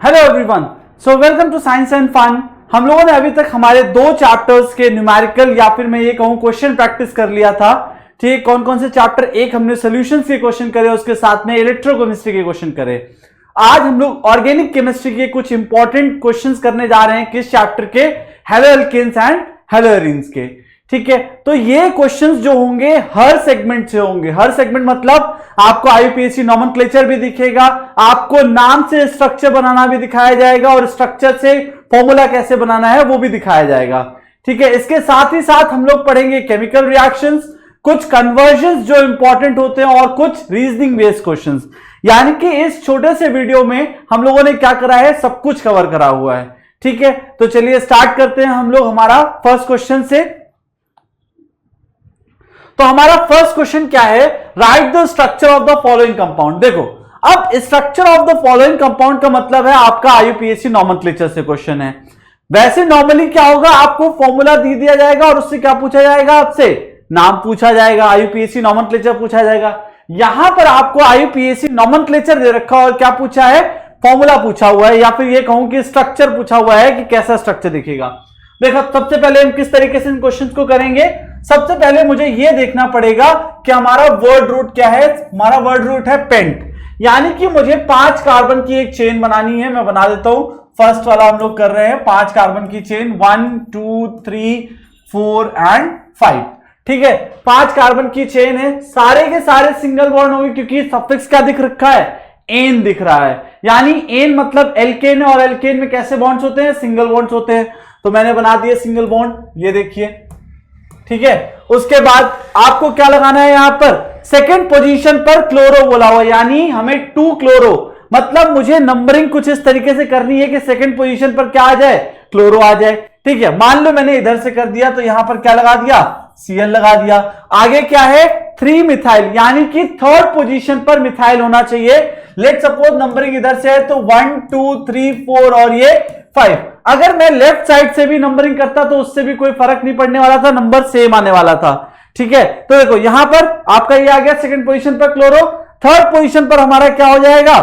Hello everyone, so welcome to science and fun. हम लोगों ने अभी तक हमारे दो चैप्टर्स के न्यूमेरिकल या फिर मैं ये कहूं क्वेश्चन प्रैक्टिस कर लिया था। ठीक, कौन कौन से चैप्टर? एक हमने सॉल्यूशंस के क्वेश्चन करे, उसके साथ में इलेक्ट्रोकेमिस्ट्री के क्वेश्चन करे। आज हम लोग ऑर्गेनिक केमिस्ट्री के कुछ इंपॉर्टेंट क्वेश्चंस करने जा रहे हैं। किस चैप्टर के? हैलोएल्केन्स एंड हैलोएरीन्स के। ठीक है, तो ये क्वेश्चंस जो होंगे हर सेगमेंट से होंगे। हर सेगमेंट मतलब आपको आईयूपीएससी नोमेनक्लेचर भी दिखेगा, आपको नाम से स्ट्रक्चर बनाना भी दिखाया जाएगा और स्ट्रक्चर से फॉर्मूला कैसे बनाना है वो भी दिखाया जाएगा। ठीक है, इसके साथ ही साथ हम लोग पढ़ेंगे केमिकल रिएक्शंस, कुछ कन्वर्जन्स जो इंपॉर्टेंट होते हैं और कुछ रीजनिंग बेस्ड क्वेश्चंस। यानी कि इस छोटे से वीडियो में हम लोगों ने क्या करा है, सब कुछ कवर करा हुआ है। ठीक है, तो चलिए स्टार्ट करते हैं हम लोग हमारा फर्स्ट क्वेश्चन से। तो हमारा फर्स्ट क्वेश्चन क्या है? Right the structure of the following compound. देखो, अब structure of the following compound का मतलब है आपका आईयूपीएससी नोमेनक्लेचर से क्वेश्चन है। वैसे नॉर्मली क्या होगा, आपको फॉर्मूला दे दिया जाएगा और उससे क्या पूछा जाएगा, आपसे नाम पूछा जाएगा, आईयूपीएससी नोमेनक्लेचर पूछा जाएगा। यहां पर आपको आईयूपीएससी नोमेनक्लेचर दे रखा है और क्या पूछा है, फॉर्मूला पूछा हुआ है, या फिर ये कहूं कि स्ट्रक्चर पूछा हुआ है कि कैसा स्ट्रक्चर दिखेगा। देखो, सबसे पहले हम किस तरीके से इन क्वेश्चंस को करेंगे। सबसे पहले मुझे यह देखना पड़ेगा कि हमारा वर्ड रूट क्या है। हमारा वर्ड रूट है पेंट, यानी कि मुझे 5 कार्बन की एक चेन बनानी है। मैं बना देता हूं। फर्स्ट वाला हम लोग कर रहे हैं 5 कार्बन की चेन, 1 2 3 4 एंड 5। ठीक है, 5 कार्बन की चेन है, सारे के सारे सिंगल बॉन्ड होंगे क्योंकि सफिक्स क्या दिख रखा है, एन दिख रहा है। यानी एन मतलब एल्केन है और एल्केन में कैसे बॉन्ड्स होते हैं, सिंगल बॉन्ड्स होते हैं। तो मैंने बना दिया सिंगल बॉन्ड, ये देखिए। ठीक है, उसके बाद आपको क्या लगाना है, यहां पर सेकंड पोजीशन पर क्लोरो बोला हुआ, यानी हमें 2 क्लोरो, मतलब मुझे नंबरिंग कुछ इस तरीके से करनी है कि सेकंड पोजीशन पर क्या आ जाए, क्लोरो आ जाए। ठीक है, मान लो मैंने इधर से कर दिया तो यहां पर क्या लगा दिया, Cl लगा दिया। आगे क्या है, 3 मिथाइल, यानी कि थर्ड पोजीशन पर मिथाइल होना चाहिए। लेट सपोज नंबरिंग इधर से है तो 1 2 3 4 और ये 5। अगर मैं लेफ्ट साइड से भी नंबरिंग करता तो उससे भी कोई फर्क नहीं पड़ने वाला था, नंबर सेम आने वाला था। ठीक है, तो देखो यहां पर आपका ये आ गया सेकंड पोजीशन पर क्लोरो, थर्ड पोजीशन पर हमारा क्या हो जाएगा,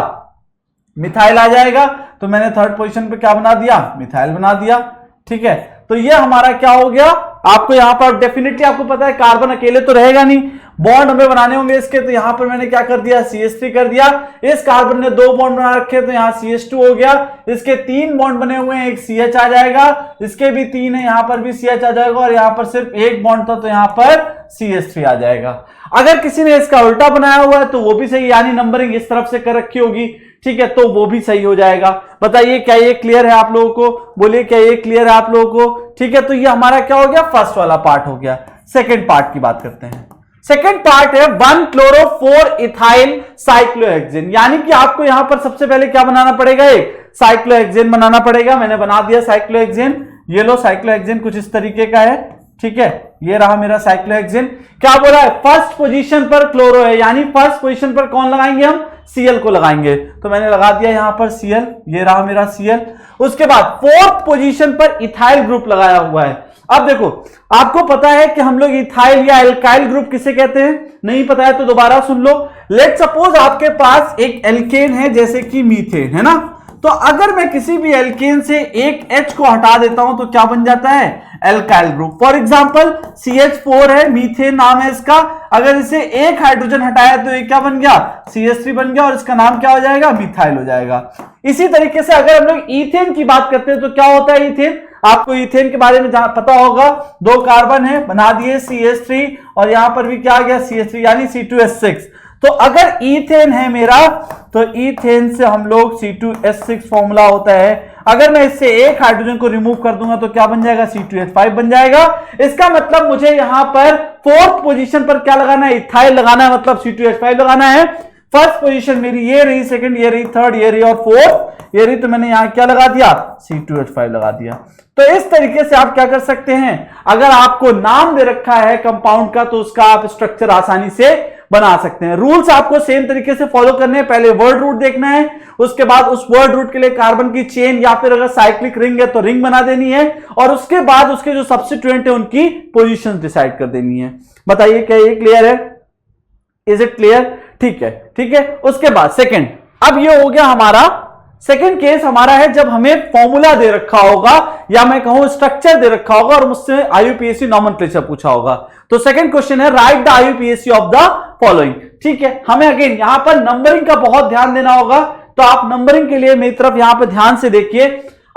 मिथाइल आ जाएगा। तो मैंने थर्ड पोजीशन पे क्या बना दिया, मिथाइल बना दिया। ठीक है, तो ये हमारा क्या हो गया, आपको यहां पर डेफिनेटली आपको पता है कार्बन अकेले तो रहेगा नहीं, बॉन्ड हमें बनाने होंगे इसके। तो यहां पर मैंने क्या कर दिया, CH3 कर दिया। इस कार्बन ने 2 बॉन्ड बना रखे तो यहां CH2 हो गया। इसके 3 बॉन्ड बने हुए हैं, एक CH आ जाएगा, इसके भी 3 है, यहां पर भी CH आ जाएगा और यहां पर सिर्फ एक बॉन्ड था तो यहां पर CH3 आ जाएगा। अगर किसी ने इसका उल्टा बनाया हुआ है तो वो भी सही, यानी नंबरिंग इस तरफ से कर रखी होगी। ठीक है, तो वो भी सही हो जाएगा। बताइए क्या ये क्लियर है आप लोगों को? बोलिए क्या ये क्लियर है आप लोगों को? ठीक है, तो ये हमारा क्या हो गया, फर्स्ट वाला पार्ट हो गया। सेकंड पार्ट की बात करते हैं। सेकंड पार्ट है 1 क्लोरो 4 इथाइल साइक्लोहेक्सेन, यानी कि आपको यहां पर सबसे पहले क्या बनाना पड़ेगा, एक साइक्लोहेक्सेन बनाना पड़ेगा। मैंने बना दिया साइक्लोहेक्सेन। ये लो, साइक्लोहेक्सेन कुछ इस तरीके का है। ठीक है, ये रहा मेरा साइक्लोहेक्सेन। क्या बोला है, फर्स्ट पोजीशन पर क्लोरो है, यानी फर्स्ट पोजीशन पर कौन लगाएंगे, हम Cl को लगाएंगे। तो मैंने लगा दिया यहां पर Cl, ये रहा मेरा Cl। उसके बाद फोर्थ पोजीशन पर इथाइल ग्रुप लगाया हुआ है। अब देखो, आपको पता है कि हम लोग इथाइल या एल्काइल ग्रुप किसे कहते हैं, नहीं पता है तो दोबारा सुन लो। लेट सपोज आपके पास एक एल्केन है जैसे कि मीथेन है ना, तो अगर मैं किसी भी एल्केन से एक H को हटा देता हूं तो क्या बन जाता है, alkyl group. For example CH4 है, मीथेन नाम है इसका। अगर इसे एक हाइड्रोजन हटाया तो ये क्या बन गया, CH3 बन गया और इसका नाम क्या हो जाएगा, मिथाइल हो जाएगा। इसी तरीके से अगर हम लोग ईथेन की बात करते हैं तो क्या होता है ईथेन, आपको ईथेन के बारे में पता होगा। 2 कार्बन है, बना दिए CH3 और यहां पर भी क्या आ गया, CH3 यानी C2H6। तो अगर ईथेन है मेरा तो ईथेन से हम लोग C2H6 फॉर्मूला होता है। अगर मैं इससे एक हाइड्रोजन को रिमूव कर दूंगा तो क्या बन जाएगा, C2H5 बन जाएगा। इसका मतलब मुझे यहां पर फोर्थ पोजीशन पर क्या लगाना है, इथाइल लगाना है, मतलब C2H5 लगाना है। फर्स्ट पोजीशन मेरी ये रही, सेकंड ये रही, थर्ड ये रही और फोर्थ ये रही, तो मैंने यहां क्या लगा दिया, C2H5 लगा दिया। तो इस तरीके से आप क्या कर सकते हैं, अगर आपको नाम दे रखा है कंपाउंड का तो उसका आप स्ट्रक्चर आसानी से बना सकते हैं। रूल्स आपको सेम तरीके से फॉलो करने हैं। पहले वर्ड रूट देखना है, उसके बाद उस वर्ड रूट के लिए कार्बन की चेन या फिर अगर साइक्लिक रिंग है तो रिंग बना देनी है और उसके बाद उसके जो सब्स्टिट्यूएंट है उनकी पोजीशन डिसाइड कर देनी है। बताइए क्या ये क्लियर है, इज इट क्लियर? ठीक है, ठीक है। उसके बाद सेकंड, अब ये हो गया हमारा सेकंड केस हमारा है जब हमें फॉर्मूला दे रखा होगा या मैं कहूं स्ट्रक्चर दे रखा होगा और मुझसे आईयूपीएसी नॉमेनक्लेचर पूछा होगा। तो सेकंड क्वेश्चन है right the IUPAC of the following. ठीक है, हमें अगेन यहां पर नंबरिंग का बहुत ध्यान देना होगा, तो आप नंबरिंग के लिए मेरी तरफ यहां पर ध्यान से देखिए।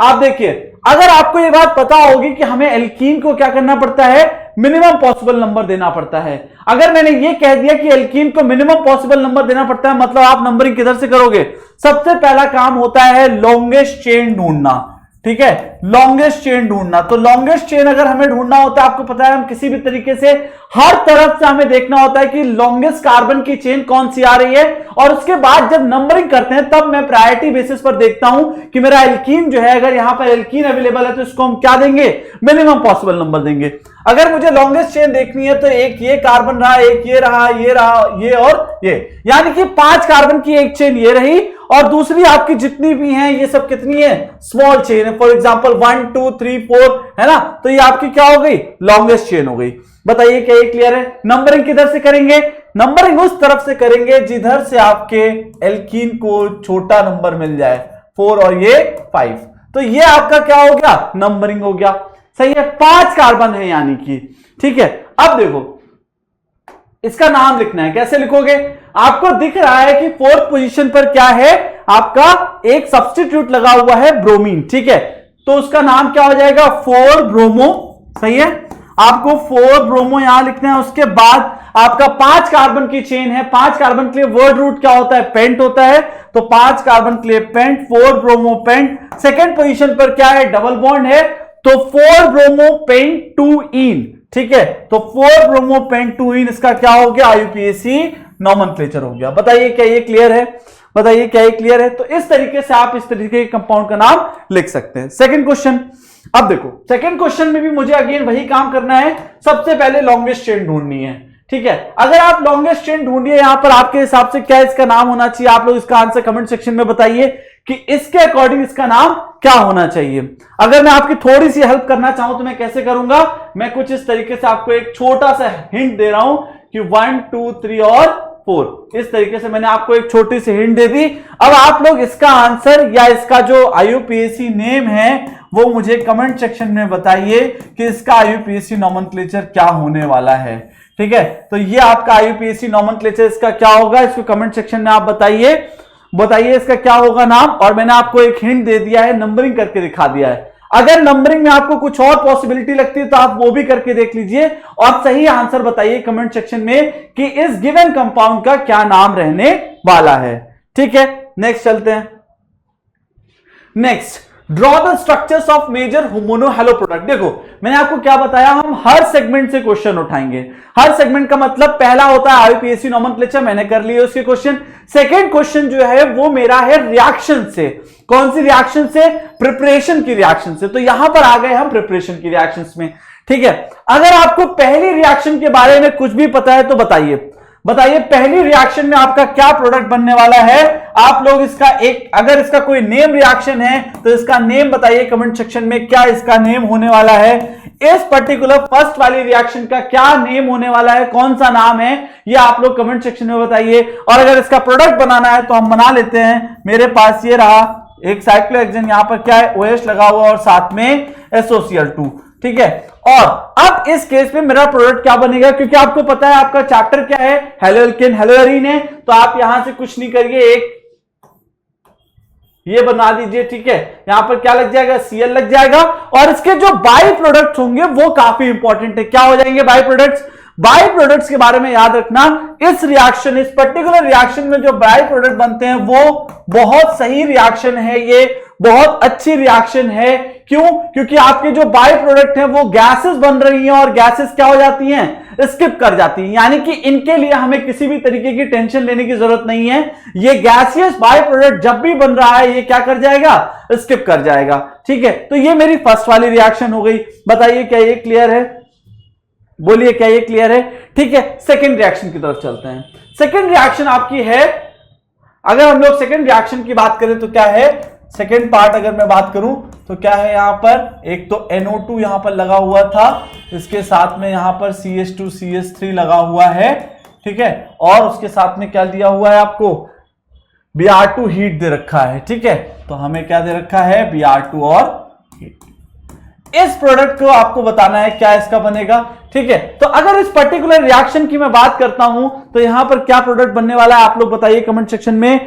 आप देखिए, अगर आपको यह बात पता होगी कि हमें एल्कीन को क्या करना पड़ता है, मिनिमम पॉसिबल नंबर देना पड़ता है। अगर मैंने ये कह दिया कि एल्कीन को मिनिमम पॉसिबल नंबर देना पड़ता है, मतलब आप नंबरिंग किधर से करोगे? सबसे पहला काम होता है लॉन्गेस्ट चेन ढूंढना। ठीक है, लॉन्गेस्ट चेन ढूंढना। तो लॉन्गेस्ट चेन अगर हमें ढूंढना होता है, आपको पता है हम किसी भी तरीके से हर तरफ से हमें देखना होता है कि लॉन्गेस्ट कार्बन की चेन कौन सी आ रही है, और उसके बाद जब नंबरिंग करते हैं तब मैं प्रायोरिटी बेसिस पर देखता हूं कि मेरा एल्कीन जो है, अगर यहां पर एल्कीन अवेलेबल है तो इसको हम क्या देंगे, मिनिमम पॉसिबल नंबर देंगे। अगर मुझे लॉन्गेस्ट चेन देखनी है तो एक ये कार्बन रहा, एक ये रहा, ये रहा, ये और ये, यानी कि 5 कार्बन की एक चेन ये रही, और दूसरी आपकी जितनी भी हैं ये सब कितनी है, स्मॉल चेन है। फॉर एग्जांपल 1 2 3 4 है ना, तो ये आपकी क्या हो गई, लॉन्गेस्ट चेन हो गई। बताइए क्या ये क्लियर है? नंबरिंग किधर से करेंगे? नंबरिंग उस तरफ से करेंगे जिधर से आपके एल्कीन को छोटा नंबर मिल जाए, 4 और ये 5, तो ये आपका क्या हो गया, नंबरिंग हो गया। सही है, 5 कार्बन है यानी कि। ठीक है, अब देखो इसका नाम लिखना है, कैसे लिखोगे? आपको दिख रहा है कि 4th पोजीशन पर क्या है, आपका एक सब्स्टिट्यूट लगा हुआ है ब्रोमीन। ठीक है, तो उसका नाम क्या हो जाएगा, 4 ब्रोमो। सही है, आपको 4 ब्रोमो यहां लिखना है। उसके बाद आपका 5 कार्बन की चेन है, 5 कार्बन के लिए वर्ड रूट क्या होता है, पेंट होता है, तो 5 कार्बन के लिए pent, 4 bromo pent. Second position पर क्या है, डबल बॉन्ड है, तो 4 ब्रोमो पेंट 2 इन। ठीक है, तो 4 ब्रोमो पेंट 2 इन, इसका क्या हो गया, आईयूपीएसी नॉमेनक्लेचर हो गया। बताइए क्या ये क्लियर है? बताइए क्या ये क्लियर है? तो इस तरीके से आप इस तरीके के कंपाउंड का नाम लिख सकते हैं। सेकंड क्वेश्चन, अब देखो सेकंड क्वेश्चन में भी मुझे अगेन वही काम करना है, सबसे पहले लॉन्गेस्ट चेन ढूंढनी है। ठीक है, अगर आप लॉन्गेस्ट चेन ढूंढिए, यहां पर आपके हिसाब से क्या इसका नाम होना चाहिए, आप लोग इसका आंसर कमेंट सेक्शन में बताइए कि इसके अकॉर्डिंग इसका नाम क्या होना चाहिए। अगर मैं आपकी थोड़ी सी हेल्प करना चाहूं तो मैं कैसे करूंगा, मैं कुछ इस तरीके से आपको एक छोटा सा हिंट दे रहा हूं कि 1 2 3 और 4, इस तरीके से मैंने आपको एक छोटी सी हिंट दे दी। अब आप लोग इसका आंसर या इसका जो आईयूपीएसी नेम है वो मुझे कमेंट सेक्शन में बताइए कि इसका आईयूपीएसी नॉमेनक्लेचर क्या होने वाला है। ठीक है, तो ये आपका आईयूपीएसी नॉमेनक्लेचर इसका क्या होगा, इसको कमेंट सेक्शन में आप बताइए, बताइए इसका क्या होगा नाम। और मैंने आपको एक हिंट दे दिया है, नंबरिंग करके दिखा दिया है। अगर नंबरिंग में आपको कुछ और पॉसिबिलिटी लगती है तो आप वो भी करके देख लीजिए और सही आंसर बताइए कमेंट सेक्शन में कि इस गिवन कंपाउंड का क्या नाम रहने वाला है। ठीक है, नेक्स्ट चलते हैं। Next, draw the structures of major monohalo product. देखो मैंने आपको क्या बताया, हम हर सेगमेंट से क्वेश्चन उठाएंगे। हर सेगमेंट का मतलब पहला होता है आईयूपीएसी नॉमेनक्लेचर, मैंने कर लिए उसके क्वेश्चन। सेकंड क्वेश्चन जो है वो मेरा है रिएक्शन से। कौन सी रिएक्शन से? प्रिपरेशन की रिएक्शन से। तो यहां पर आ गए हम प्रिपरेशन की रिएक्शंस में। ठीक है, अगर आपको पहली रिएक्शन के बारे में कुछ भी पता है तो बताइए, बताइए पहली रिएक्शन में आपका क्या प्रोडक्ट बनने वाला है। आप लोग इसका एक, अगर इसका कोई नेम रिएक्शन है तो इसका नेम बताइए कमेंट सेक्शन में, क्या इसका नेम होने वाला है। इस पर्टिकुलर फर्स्ट वाली रिएक्शन का क्या नेम होने वाला है, कौन सा नाम है, ये आप लोग कमेंट सेक्शन में बताइए। और अगर इसका प्रोडक्ट बनाना है तो हम बना लेते हैं। मेरे पास ये रहा एक साइक्लोहेक्सेन, यहां पर क्या है, OH लगा हुआ और साथ में SOCl2। ठीक है, और अब इस केस में मेरा प्रोडक्ट क्या बनेगा, क्योंकि आपको पता है आपका चैप्टर क्या है, हेलोएल्केन हेलोएरीन है, तो आप यहां से कुछ नहीं करिए, एक ये बना दीजिए। ठीक है, यहां पर क्या लग जाएगा, Cl लग जाएगा। और इसके जो बाई प्रोडक्ट्स होंगे वो काफी इंपॉर्टेंट है। क्या हो जाएंगे बाई प्रोडक्ट्स? बाई प्रोडक्ट्स के बारे में याद रखना, इस रिएक्शन, इस पर्टिकुलर रिएक्शन में जो बाई प्रोडक्ट बनते हैं वो बहुत सही रिएक्शन है, ये बहुत अच्छी रिएक्शन है। क्यों? क्योंकि आपके जो बाई प्रोडक्ट हैं वो गैसेस बन रही हैं और गैसेस क्या हो जाती हैं, स्किप कर जाती हैं, यानी कि इनके लिए हमें किसी भी तरीके की टेंशन लेने की जरूरत नहीं है। ये गैसियस बाई प्रोडक्ट जब भी बन रहा है ये क्या कर जाएगा, स्किप कर जाएगा। ठीक है, तो ये मेरी फर्स्ट वाली रिएक्शन हो गई। बताइए क्या ये क्लियर है, बोलिए क्या ये क्लियर है। ठीक है, सेकेंड रिएक्शन की तरफ चलते हैं। सेकेंड रिएक्शन आपकी है, अगर हम लोग सेकेंड रिएक्शन की बात करें तो क्या है, सेकेंड पार्ट अगर मैं बात करूं तो क्या है, यहां पर एक तो NO2 यहां पर लगा हुआ था, इसके साथ में यहां पर CH2CH3 लगा हुआ है। ठीक है, और उसके साथ में क्या दिया हुआ है आपको, Br2 हीट दे रखा है, ठीक है, तो हमें क्या दे रखा है, Br2 और हीट। इस प्रोडक्ट को आपको बताना है क्या इसका बनेगा, ठीक है। तो अगर इस पर्टिकुलर रिएक्शन की मैं बात करता हूं तो यहां पर क्या प्रोडक्ट बनने वाला है, आप लोग बताइए कमेंट सेक्शन में,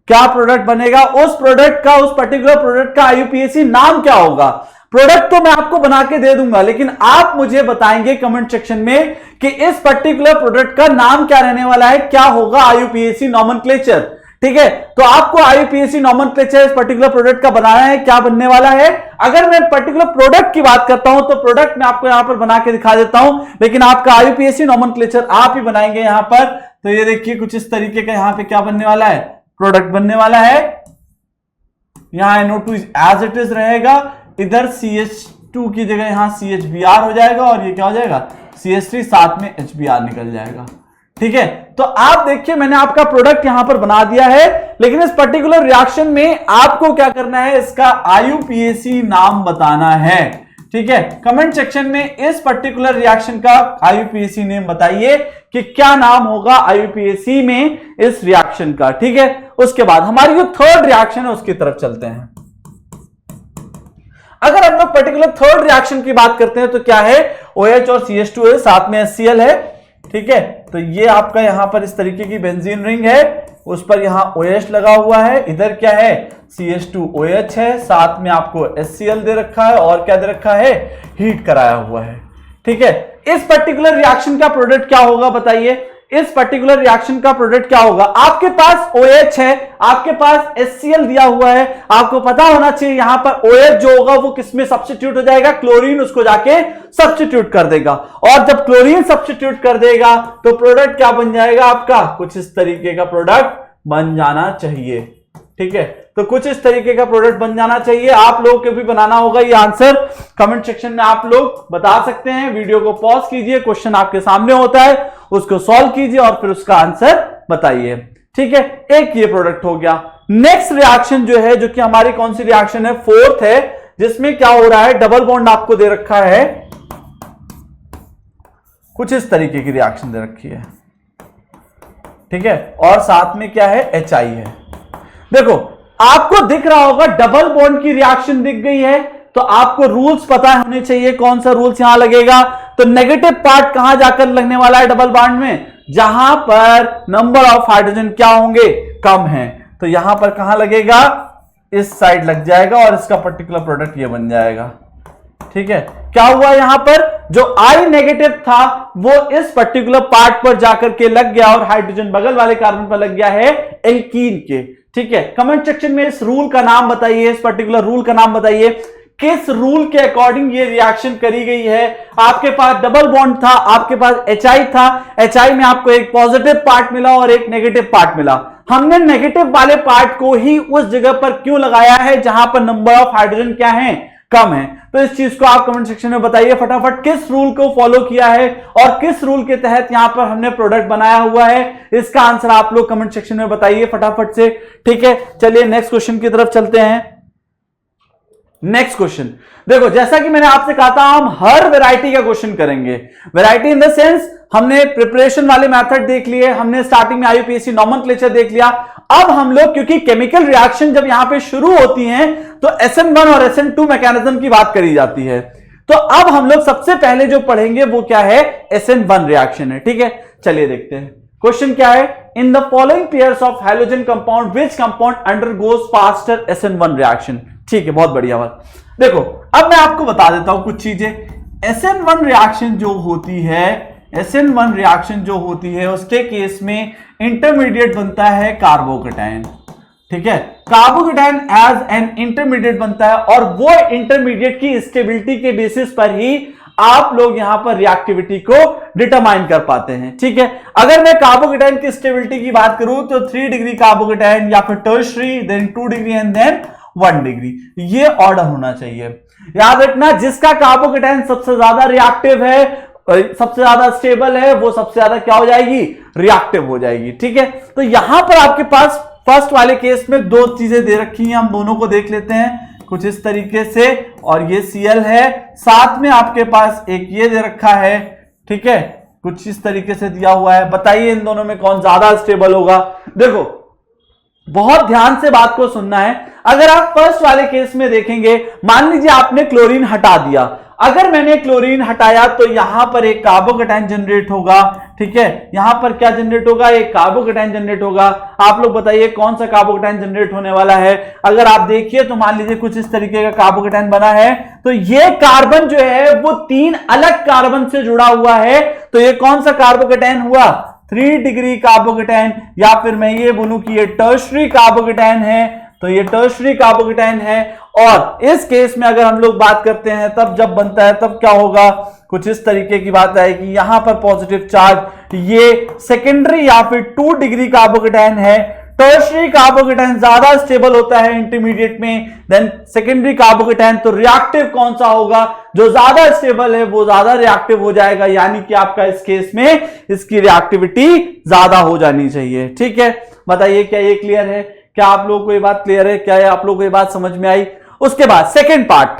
क्या प्रोडक्ट बनेगा, उस प्रोडक्ट का, उस पर्टिकुलर प्रोडक्ट का IUPAC नाम क्या होगा। प्रोडक्ट तो मैं आपको बना के दे दूंगा, लेकिन आप मुझे बताएंगे कमेंट सेक्शन में कि इस पर्टिकुलर प्रोडक्ट का नाम क्या रहने वाला है, क्या होगा IUPAC नॉमेनक्लेचर, ठीक है। तो आपको IUPAC नॉमेनक्लेचर इस पर्टिकुलर प्रोडक्ट का बनाना है, क्या बनने वाला है। अगर मैं पर्टिकुलर प्रोडक्ट की बात करता हूं तो प्रोडक्ट मैं आपको यहां पर बना के दिखा देता हूं, लेकिन आपका IUPAC नॉमेनक्लेचर आप ही बनाएंगे यहां पर। तो ये देखिए कुछ इस तरीके का यहां पे क्या बनने वाला है, प्रोडक्ट बनने वाला है। यहां NO2 एज इट इज रहेगा, इधर CH2 की जगह यहां CHBr हो जाएगा, और ये क्या हो जाएगा, CH3, साथ में HBr निकल जाएगा, ठीक है। तो आप देखिए मैंने आपका प्रोडक्ट यहां पर बना दिया है, लेकिन इस पर्टिकुलर रिएक्शन में आपको क्या करना है, इसका IUPAC नाम बताना है, ठीक है। कमेंट सेक्शन में इस पर्टिकुलर रिएक्शन का IUPAC नेम बताइए कि क्या नाम होगा IUPAC में इस रिएक्शन का, ठीक है। उसके बाद हमारी जो थर्ड रिएक्शन है उसकी तरफ चलते हैं। अगर हम लोग पर्टिकुलर थर्ड रिएक्शन की बात करते हैं तो क्या है, OH और CH2 है, साथ में HCl है, ठीक है। तो ये आपका यहां पर इस तरीके की बेंजीन रिंग है, उस पर यहां OH लगा हुआ है, इधर क्या है, CH2OH है, साथ में आपको HCl दे रखा है, और क्या दे रखा है, हीट कराया हुआ है, ठीक है। इस पर्टिकुलर रिएक्शन का प्रोडक्ट क्या होगा बताइए, इस पर्टिकुलर रिएक्शन का प्रोडक्ट क्या होगा। आपके पास OH है, आपके पास HCl दिया हुआ है, आपको पता होना चाहिए यहां पर OH जो होगा वो किसमें सब्स्टिट्यूट हो जाएगा, क्लोरीन उसको जाके सब्स्टिट्यूट कर देगा, और जब क्लोरीन सब्स्टिट्यूट कर देगा तो प्रोडक्ट क्या बन जाएगा आपका, कुछ इस तरीके का प्रोडक्ट बन जाना चाहिए, ठीक है। तो कुछ इस तरीके का प्रोडक्ट बन जाना चाहिए। आप लोगों को भी बनाना होगा ये आंसर, कमेंट सेक्शन में आप लोग बता सकते हैं। वीडियो को पॉज कीजिए, क्वेश्चन आपके सामने होता है उसको सॉल्व कीजिए और फिर उसका आंसर बताइए, ठीक है। एक ये प्रोडक्ट हो गया। नेक्स्ट रिएक्शन जो है, जो कि हमारी कौन सी रिएक्शन है, फोर्थ है, जिसमें क्या हो रहा है, डबल बॉन्ड आपको दे रखा है, कुछ इस तरीके की रिएक्शन दे रखी है, ठीक है, और साथ में क्या है, HI है। देखो आपको दिख रहा होगा डबल बॉन्ड की रिएक्शन दिख गई है, तो आपको रूल्स पता होने चाहिए, कौन सा रूल्स यहां लगेगा। तो नेगेटिव पार्ट कहां जाकर लगने वाला है डबल बॉन्ड में, जहां पर नंबर ऑफ हाइड्रोजन क्या होंगे, कम है, तो यहां पर कहां लगेगा, इस साइड लग जाएगा, और इसका पर्टिकुलर प्रोडक्ट ये बन जाएगा, ठीक है। क्या हुआ यहां पर, जो I नेगेटिव था वो इस पर्टिकुलर पार्ट पर जाकर के लग गया, और हाइड्रोजन बगल वाले कार्बन पर लग गया है एल्कीन के, ठीक है। कमेंट सेक्शन में इस रूल का नाम बताइए, इस पर्टिकुलर रूल का नाम बताइए, किस रूल के अकॉर्डिंग ये रिएक्शन करी गई है। आपके पास डबल बॉन्ड था, आपके पास HI था, HI में आपको एक पॉजिटिव पार्ट मिला और एक नेगेटिव पार्ट मिला। हमने नेगेटिव वाले पार्ट को ही उस जगह पर क्यों लगाया है जहां पर नंबर ऑफ हाइड्रोजन क्या है, कम है। तो इस चीज को आप कमेंट सेक्शन में बताइए फटाफट, किस रूल को फॉलो किया है और किस रूल के तहत यहां पर हमने प्रोडक्ट बनाया हुआ है। इसका आंसर आप लोग कमेंट सेक्शन में बताइए फटाफट से, ठीक है। चलिए नेक्स्ट क्वेश्चन की तरफ चलते हैं। नेक्स्ट क्वेश्चन देखो, जैसा कि मैंने आपसे कहा था हम हर वैरायटी का क्वेश्चन करेंगे। वैरायटी इन द सेंस, हमने प्रिपरेशन वाले मेथड देख लिए, हमने स्टार्टिंग में IUPAC नॉमेनक्लेचर देख लिया। अब हम लोग, क्योंकि केमिकल रिएक्शन जब यहां पे शुरू होती हैं तो SN1 और SN2 मैकेनिज्म की बात करी जाती है, तो अब हम लोग सबसे पहले जो पढ़ेंगे वो क्या है, SN1 रिएक्शन है, ठीक है। चलिए देखते हैं क्वेश्चन क्या है। In the following pairs of hydrogen compound which compound undergoes faster SN1 reaction, ठीक है, बहुत बढ़िया बात। देखो अब मैं आपको बता देता हूं कुछ चीजें। SN1 रिएक्शन जो होती है, SN1 रिएक्शन जो होती है उसके केस में इंटरमीडिएट बनता है कार्बोकेटाइन, ठीक है। कार्बोकेटाइन एज एन इंटरमीडिएट बनता है, और वो इंटरमीडिएट की स्टेबिलिटी के बेसिस पर ही आप लोग यहां पर रिएक्टिविटी को डिटरमाइन कर पाते हैं, ठीक है। अगर मैं कार्बोकेटाइन की स्टेबिलिटी की बात करूं तो 3 डिग्री कार्बोकेटाइन, या फिर tertiary, then 2 degree and then 1 degree, ये ऑर्डर होना चाहिए। याद रखना, जिसका कार्बोकेटाइन सबसे ज्यादा रिएक्टिव है, सबसे ज्यादा स्टेबल है, वो सबसे ज्यादा क्या हो जाएगी, रिएक्टिव हो जाएगी, ठीक है। तो यहां पर आपके पास फर्स्ट वाले केस में 2 चीजें दे रखी हैं, हम दोनों को देख लेते हैं कुछ इस तरीके से, और ये Cl है, साथ में आपके पास एक ये दे रखा है, ठीक है, कुछ इस तरीके से दिया हुआ है। बताइए इन दोनों में कौन ज्यादा स्टेबल होगा। देखो बहुत ध्यान से बात को सुनना है। अगर आप फर्स्ट वाले केस में देखेंगे, मान लीजिए आपने क्लोरीन हटा दिया, अगर मैंने क्लोरीन हटाया तो यहां पर एक कार्बोकेटाइन जनरेट होगा, ठीक है, यहां पर क्या जनरेट होगा, एक कार्बोकेटाइन जनरेट होगा। आप लोग बताइए कौन सा कार्बोकेटाइन जनरेट होने वाला है। अगर आप देखिए तो मान लीजिए कुछ इस तरीके का कार्बोकेटाइन बना है, तो ये कार्बन जो है वो 3 अलग कार्बन से जुड़ा हुआ है, तो ये कौन सा कार्बोकेटाइन हुआ, 3 डिग्री कार्बोकेटाइन, या फिर मैं ये बोलूं कि ये टर्शरी कार्बोकेटाइन है, तो ये टर्शरी कार्बोकेटाइन है। और इस केस में अगर हम लोग बात करते हैं तब जब बनता है तब क्या होगा, कुछ इस तरीके की बात आएगी, यहां पर पॉजिटिव चार्ज, ये सेकेंडरी या फिर 2 डिग्री कार्बोकेटाइन है। टर्शरी कार्बोकेटाइन ज्यादा स्टेबल होता है इंटरमीडिएट में देन सेकेंडरी कार्बोकेटाइन, तो रिएक्टिव कौन सा होगा, जो ज्यादा स्टेबल है वो ज्यादा रिएक्टिव हो जाएगा, यानी कि आपका इस केस में इसकी रिएक्टिविटी ज्यादा हो जानी चाहिए। ठीक है, बताइए क्या ये क्लियर है, क्या आप लोगों को ये बात क्लियर है, क्या आप लोगों को ये बात समझ में आई। उसके बाद सेकेंड पार्ट,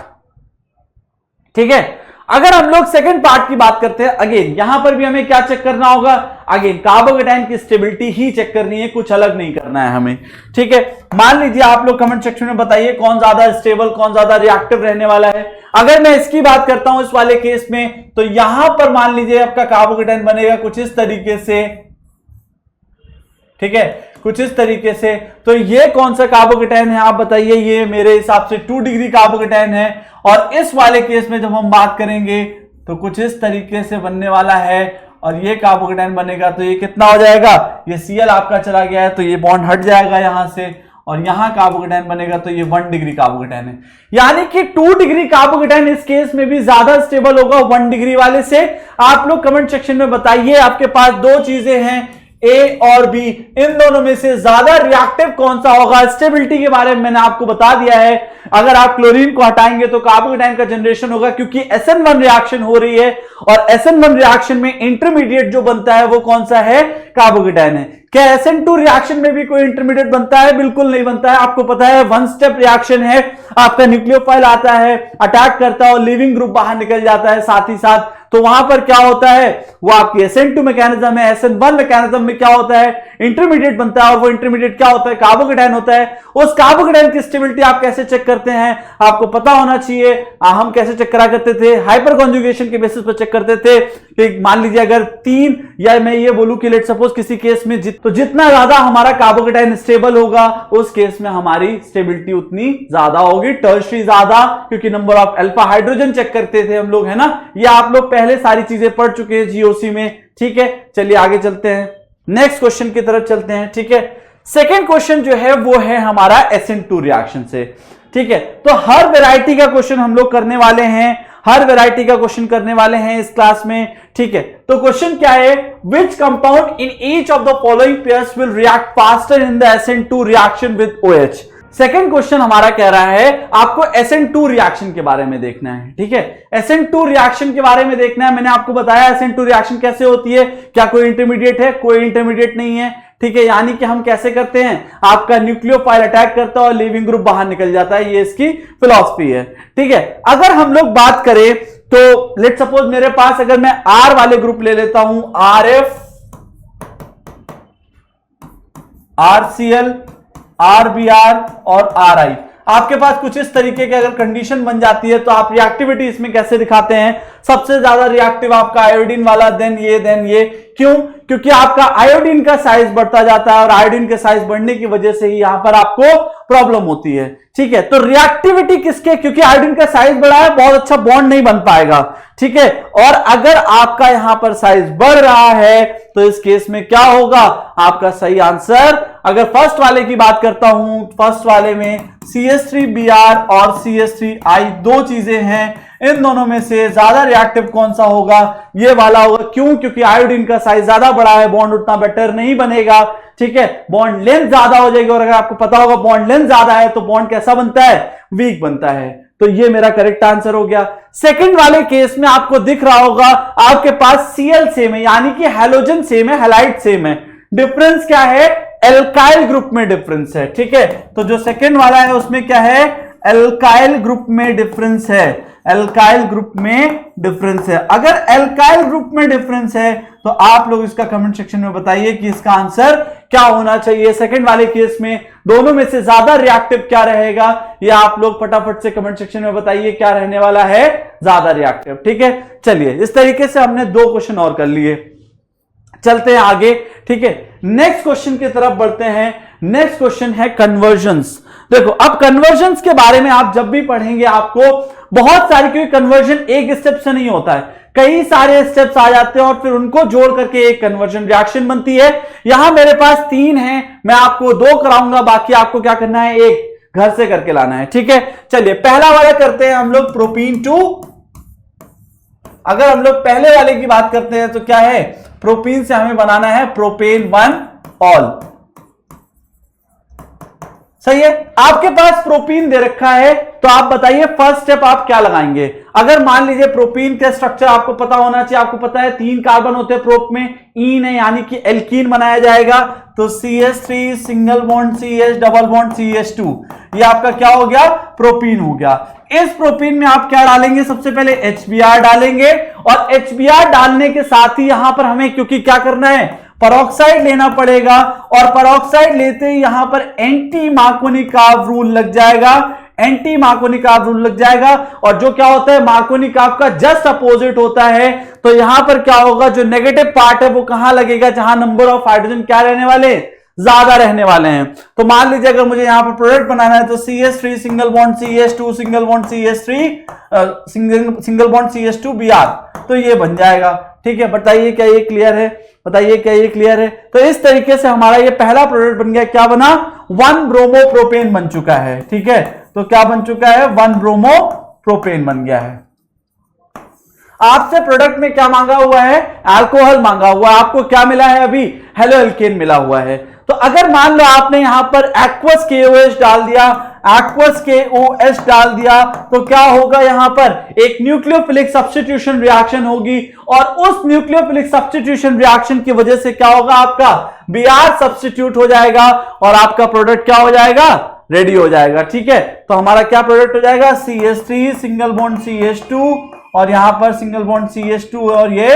ठीक है, अगर हम लोग सेकेंड पार्ट की बात करते हैं, अगेन यहां पर भी हमें क्या चेक करना होगा, अगेन कार्बोकेटाइन की स्टेबिलिटी ही चेक करनी है, कुछ अलग नहीं करना है हमें। ठीक है, मान लीजिए आप लोग कमेंट सेक्शन में बताइए कौन ज्यादा स्टेबल कौन ज्यादा रिएक्टिव रहने वाला है। अगर मैं इसकी बात करता हूं इस वाले केस में, तो यहां पर मान लीजिए आपका कार्बोकेटाइन बनेगा कुछ इस तरीके से, ठीक है, कुछ इस तरीके से। तो ये कौन सा कार्बोकेटाइन है आप बताइए, ये मेरे हिसाब से 2 डिग्री कार्बोकेटाइन है। और इस वाले केस में जब हम बात करेंगे तो कुछ इस तरीके से बनने वाला है, और ये कार्बोकेटाइन बनेगा तो ये कितना हो जाएगा, ये Cl आपका चला गया है तो ये बॉन्ड हट जाएगा यहां से, और यहां कार्बोकेटाइन बनेगा तो ये 1 डिग्री कार्बोकेटाइन है, यानी कि 2 डिग्री कार्बोकेटाइन इस केस में भी ज्यादा स्टेबल होगा 1 डिग्री वाले से। आप लोग कमेंट सेक्शन में बताइए आपके पास 2 चीजें हैं, ए और बी, इन दोनों में से ज्यादा रिएक्टिव कौन सा होगा। स्टेबिलिटी के बारे में मैंने आपको बता दिया है, अगर आप क्लोरीन को हटाएंगे तो कार्बोकेटाइन का जनरेशन होगा, क्योंकि SN1 रिएक्शन हो रही है, और SN1 रिएक्शन में इंटरमीडिएट जो बनता है वो कौन सा है, कार्बोकेटाइन है। क्या SN2 रिएक्शन में भी कोई इंटरमीडिएट बनता है, बिल्कुल नहीं बनता है। आपको पता है 1 स्टेप रिएक्शन है, आपका न्यूक्लियोफाइल आता है, अटैक करता है और लीविंग ग्रुप बाहर निकल जाता है साथ ही साथ, तो वहां पर क्या होता है, वो आपकी SN2 मैकेनिज्म है। SN1 मैकेनिज्म में क्या होता है, इंटरमीडिएट बनता है, और वो इंटरमीडिएट क्या होता है, कार्बोकेटाइन होता है। उस कार्बोकेटाइन की स्टेबिलिटी आप कैसे चेक करते हैं, आपको पता होना चाहिए। हम कैसे चेक करा करते थे, हाइपर कॉन्जुगेशन के बेसिस पर चेक करते थे कि मान लीजिए अगर 3, या मैं ये बोलूं कि लेट सपोज किसी केस में तो जितना ज्यादा हमारा कार्बोकेटाइन स्टेबल होगा उस केस में हमारी स्टेबिलिटी उतनी ज्यादा होगी, टर्शरी ज्यादा, क्योंकि number of alpha hydrogen check करते थे हम लोग, है ना। ये आप लोग पहले सारी चीजें पढ़ चुके हैं जीओसी में। ठीक है, चलिए आगे चलते हैं, नेक्स्ट क्वेश्चन की तरफ चलते हैं। ठीक है, सेकेंड क्वेश्चन जो है वो है हमारा SN2 रिएक्शन से। ठीक है, तो हर वैरायटी का क्वेश्चन हम लोग करने वाले हैं, हर वैरायटी का क्वेश्चन करने वाले हैं इस क्लास में। ठीक है, तो क्वेश्चन क्या है, which compound in each of the following pairs will react faster in the SN2 reaction with OH। Second question हमारा कह रहा है आपको SN2 रिएक्शन के बारे में देखना है। ठीक है, SN2 रिएक्शन के बारे में देखना है। मैंने आपको बताया SN2 रिएक्शन कैसे होती है, क्या कोई इंटरमीडिएट है, कोई इंटरमीडिएट नहीं है। ठीक है, यानी कि हम कैसे करते हैं, आपका न्यूक्लियोफाइल अटैक करता है और लीविंग ग्रुप बाहर निकल जाता है, ये इसकी फिलॉसफी है। ठीक है, अगर हम लोग बात करें तो लेट सपोज मेरे पास अगर मैं R वाले ग्रुप ले लेता हूं, RF, RCl, RBr और RI, आपके पास कुछ इस तरीके की अगर कंडीशन बन जाती है तो आप रिएक्टिविटी इसमें कैसे दिखाते हैं, सबसे ज्यादा रिएक्टिव आपका आयोडीन वाला, देन ये। क्यों, क्योंकि आपका आयोडीन का साइज बढ़ता जाता है और आयोडीन के साइज बढ़ने की वजह से ही यहां पर आपको प्रॉब्लम होती है। ठीक है, तो रिएक्टिविटी किसके, क्योंकि आयोडीन का साइज बड़ा है, बहुत अच्छा बॉन्ड नहीं बन पाएगा। ठीक है, और अगर आपका यहां पर साइज बढ़ रहा है तो इस केस में क्या होगा, आपका सही आंसर, अगर फर्स्ट वाले की बात करता हूं, फर्स्ट वाले में CH3Br और CH3I 2 चीजें हैं, इन दोनों में से ज्यादा रिएक्टिव कौन सा होगा, ये वाला होगा। क्यों, क्योंकि आयोडीन का साइज ज्यादा बड़ा है, बॉन्ड उतना बेटर नहीं बनेगा। ठीक है, बॉन्ड लेंथ ज्यादा हो जाएगी, और अगर आपको पता होगा बॉन्ड लेंथ ज्यादा है तो बॉन्ड कैसा बनता है, वीक बनता है। तो ये मेरा करेक्ट आंसर हो गया। सेकंड वाले केस में आपको दिख रहा होगा आपके पास Cl सेम है, यानी कि हैलोजन सेम है, हैलाइड सेम है। डिफरेंस क्या है, एल्काइल ग्रुप में डिफरेंस है। ठीक है, तो जो सेकंड वाला है उसमें क्या है, एल्काइल ग्रुप में डिफरेंस है, एल्काइल ग्रुप में डिफरेंस है। अगर एल्काइल ग्रुप में डिफरेंस है तो आप लोग इसका कमेंट सेक्शन में बताइए कि इसका आंसर क्या होना चाहिए। सेकंड वाले केस में दोनों में से ज्यादा रिएक्टिव क्या रहेगा, ये आप लोग फटाफट से कमेंट सेक्शन में बताइए क्या रहने वाला है, ज्यादा रिएक्टिव। ठीक है, चलिए इस तरीके से हमने 2 क्वेश्चन और कर लिए, चलते हैं आगे। ठीक है, नेक्स्ट क्वेश्चन की तरफ बढ़ते हैं। नेक्स्ट क्वेश्चन है कन्वर्जन्स। देखो अब कन्वर्जन्स के बारे में आप जब भी पढ़ेंगे आपको बहुत सारे, क्योंकि कन्वर्जन एक स्टेप से नहीं होता है, कई सारे स्टेप्स आ जाते हैं और फिर उनको जोड़ करके एक कन्वर्जन रिएक्शन बनती है। यहां मेरे पास 3 है, मैं आपको 2 कराऊंगा, बाकी आपको क्या करना है, एक घर से करके लाना है। ठीक है, चलिए पहला वाला करते हैं हम लोग, प्रोपीन 2। अगर हम लोग पहले वाले की बात करते हैं तो क्या है, प्रोपीन से हमें बनाना है प्रोपेन 1 ऑल। सही है, आपके पास प्रोपीन दे रखा है, तो आप बताइए फर्स्ट स्टेप आप क्या लगाएंगे। अगर मान लीजिए प्रोपीन का स्ट्रक्चर आपको पता होना चाहिए, आपको पता है 3 कार्बन होते हैं प्रोप में, ईन है यानी कि एल्कीन बनाया जाएगा, तो CH3 single bond CH double bond CH2, ये आपका क्या हो गया, प्रोपीन हो गया। इस प्रोपीन में आप क्या डालेंगे, सबसे पहले HBr डालेंगे, और HBr डालने के साथ ही यहां पर हमें क्योंकि क्या करना है, पेरोक्साइड लेना पड़ेगा, और पेरोक्साइड लेते ही यहां पर एंटी मार्कोनी-काव रूल लग जाएगा, एंटी मार्कोनी-काव रूल लग जाएगा। और जो क्या होता है, मार्कोनी-काव का जस्ट अपोजिट होता है, तो यहां पर क्या होगा, जो नेगेटिव पार्ट है वो कहां लगेगा, जहां नंबर ऑफ हाइड्रोजन क्या रहने वाले, ज्यादा रहने वाले हैं। तो मान लीजिए अगर मुझे यहां पर प्रोडक्ट बनाना है, तो CH3 single bond CH2 single bond CH3 single bond CH2 Br, तो ये बन जाएगा। ठीक है, बताइए क्या ये क्लियर है, बताइए क्या ये क्लियर है। तो इस तरीके से हमारा ये पहला प्रोडक्ट बन गया, क्या बना, 1 ब्रोमो प्रोपेन बन चुका है। ठीक है, तो क्या बन चुका है, 1 ब्रोमो प्रोपेन बन गया है। आपसे प्रोडक्ट में क्या मांगा हुआ है, अल्कोहल मांगा हुआ है, आपको क्या मिला है अभी, हेलो एल्केन मिला हुआ है। तो अगर मान लो आपने यहां पर एक्वस KOH डाल दिया, एक्वस KOH डाल दिया, तो क्या होगा, यहां पर एक न्यूक्लियोफिलिक सब्स्टिट्यूशन रिएक्शन होगी, और उस न्यूक्लियोफिलिक सब्स्टिट्यूशन रिएक्शन की वजह से क्या होगा, आपका Br सब्स्टिट्यूट हो जाएगा, और आपका प्रोडक्ट क्या हो जाएगा, रेडी हो जाएगा। ठीक है, तो हमारा क्या प्रोडक्ट हो जाएगा, CH3 सिंगल बॉन्ड CH2, और यहां पर सिंगल बॉन्ड CH2, और ये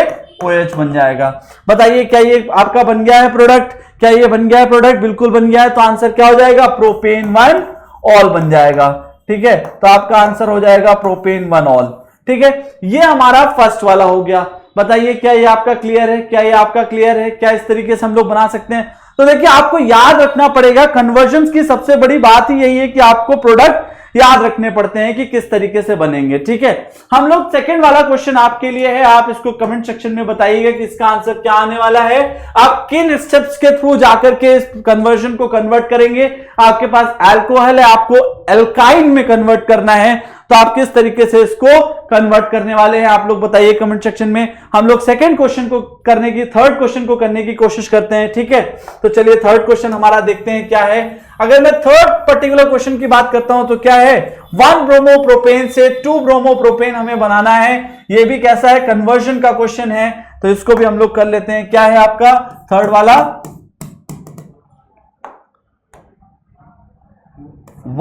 OH बन जाएगा। बताइए क्या ये आपका बन गया है प्रोडक्ट, क्या ये बन गया है प्रोडक्ट, बिल्कुल बन गया है। तो आंसर क्या हो जाएगा, प्रोपेन 1 ऑल बन जाएगा। ठीक है, तो आपका आंसर हो जाएगा प्रोपेन 1 ऑल। ठीक है, ये हमारा फर्स्ट वाला हो गया। बताइए क्या ये आपका क्लियर है, क्या ये आपका क्लियर है, क्या इस तरीके से हम लोग बना सकते हैं। तो देखिए आपको याद रखना पड़ेगा, कन्वर्जन्स की सबसे बड़ी बात ही यही है कि आपको प्रोडक्ट याद रखने पड़ते हैं कि किस तरीके से बनेंगे। ठीक है, हम लोग सेकंड वाला क्वेश्चन आपके लिए है, आप इसको कमेंट सेक्शन में बताइएगा कि इसका आंसर क्या आने वाला है, आप किन स्टेप्स के थ्रू जाकर के इस कन्वर्जन को कन्वर्ट करेंगे। आपके पास अल्कोहल है, आपको एल्काइन में कन्वर्ट करना है, तो आप किस तरीके से इसको कन्वर्ट करने वाले हैं, आप लोग बताइए कमेंट सेक्शन में। हम लोग सेकंड क्वेश्चन को करने की, थर्ड क्वेश्चन को करने की कोशिश करते हैं। ठीक है, तो चलिए थर्ड क्वेश्चन हमारा देखते हैं क्या है। अगर मैं थर्ड पर्टिकुलर क्वेश्चन की बात करता हूं तो क्या है, 1 ब्रोमो प्रोपेन से 2 ब्रोमो प्रोपेन हमें बनाना है। ये भी कैसा है, कन्वर्जन का क्वेश्चन है, तो इसको भी हम लोग कर लेते हैं। क्या है आपका थर्ड वाला,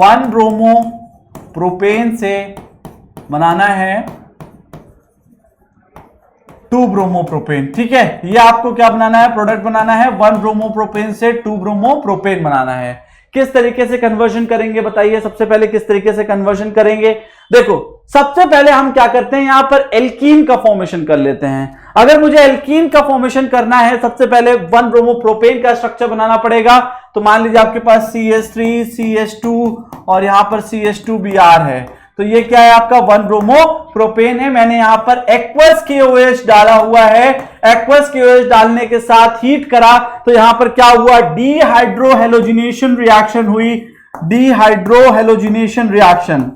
1 ब्रोमो प्रोपेन से बनाना है 2 ब्रोमो प्रोपेन। ठीक है, ये आपको क्या बनाना है, प्रोडक्ट बनाना है, 1 ब्रोमो प्रोपेन से 2 ब्रोमो प्रोपेन बनाना है। किस तरीके से कन्वर्जन करेंगे बताइए, सबसे पहले किस तरीके से कन्वर्जन करेंगे। देखो सबसे पहले हम क्या करते हैं, यहां पर एल्कीन का फॉर्मेशन कर लेते हैं। अगर मुझे एल्कीन का फॉर्मेशन करना है, सबसे पहले 1 ब्रोमो प्रोपेन का स्ट्रक्चर बनाना पड़ेगा। तो मान लीजिए आपके पास CH3 CH2 और यहां पर CH2 Br है, तो ये क्या है आपका 1 ब्रोमो प्रोपेन है। मैंने यहां पर एक्वस KOH डाला हुआ है, एक्वस KOH डालने के साथ हीट करा, तो यहां पर क्या हुआ, डीहाइड्रोहेलोजिनेशन रिएक्शन हुई, डीहाइड्रोहेलोजिनेशन रिएक्शन।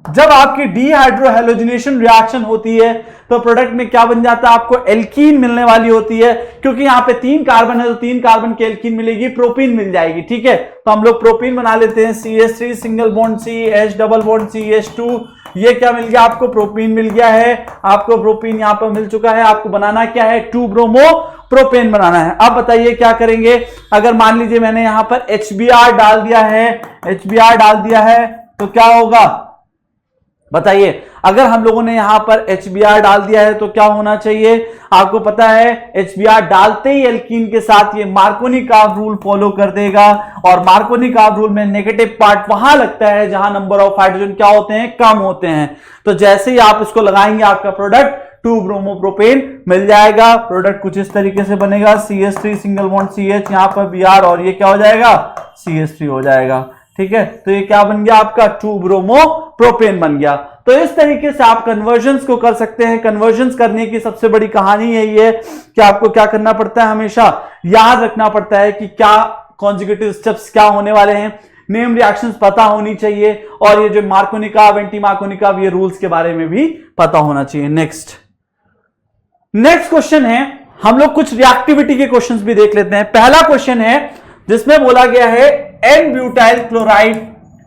जब आपकी डीहाइड्रोहेलोजिनेशन रिएक्शन होती है तो प्रोडक्ट में क्या बन जाता है, आपको एल्कीन मिलने वाली होती है, क्योंकि यहां पे 3 कार्बन है तो 3 कार्बन की एल्कीन मिलेगी, प्रोपीन मिल जाएगी। ठीक है, तो हम लोग प्रोपीन बना लेते हैं, CH3 single bond CH double bond CH2, ये क्या मिल गया आपको, प्रोपीन मिल गया है। आपको प्रोपीन यहां पर मिल चुका है, आपको बनाना क्या है, 2 ब्रोमो प्रोपेन बनाना है। अब बताइए क्या करेंगे, अगर मान लीजिए मैंने यहां पर HBr डाल दिया है, HBr डाल दिया है, तो क्या होगा, बताइए, अगर हम लोगों ने यहां पर HBr डाल दिया है तो क्या होना चाहिए? आपको पता है HBr डालते ही एल्कीन के साथ ये मार्कोनी-काव रूल फॉलो कर देगा, और मार्कोनी-काव रूल में नेगेटिव पार्ट वहां लगता है जहां नंबर ऑफ हाइड्रोजन क्या होते हैं, कम होते हैं। तो जैसे ही आप इसको लगाएंगे आपका प्रोडक्ट 2-ब्रोमोप्रोपेन मिल जाएगा। प्रोडक्ट कुछ इस तरीके से बनेगा, CH3 सिंगल बॉन्ड CH, यहां पर Br, और ये क्या हो जाएगा, CH3 हो जाएगा। ठीक है, तो ये क्या बन गया आपका 2-ब्रोमोप्रोपेन बन गया। तो इस तरीके से आप कन्वर्जन्स को कर सकते हैं। कन्वर्जन्स करने की सबसे बड़ी कहानी यही है कि आपको क्या करना पड़ता है, हमेशा याद रखना पड़ता है कि क्या कॉन्जुगेटिव स्टेप्स क्या होने वाले हैं, नेम रिएक्शंस पता होनी चाहिए, और ये जो मार्कोनी-काव, एंटी मार्कोनी-काव, ये रूल्स के बारे में भी पता होना चाहिए। नेक्स्ट क्वेश्चन है, हम लोग कुछ रिएक्टिविटी के क्वेश्चंस भी देख लेते हैं। पहला क्वेश्चन है जिसमें बोला गया है butyl chloride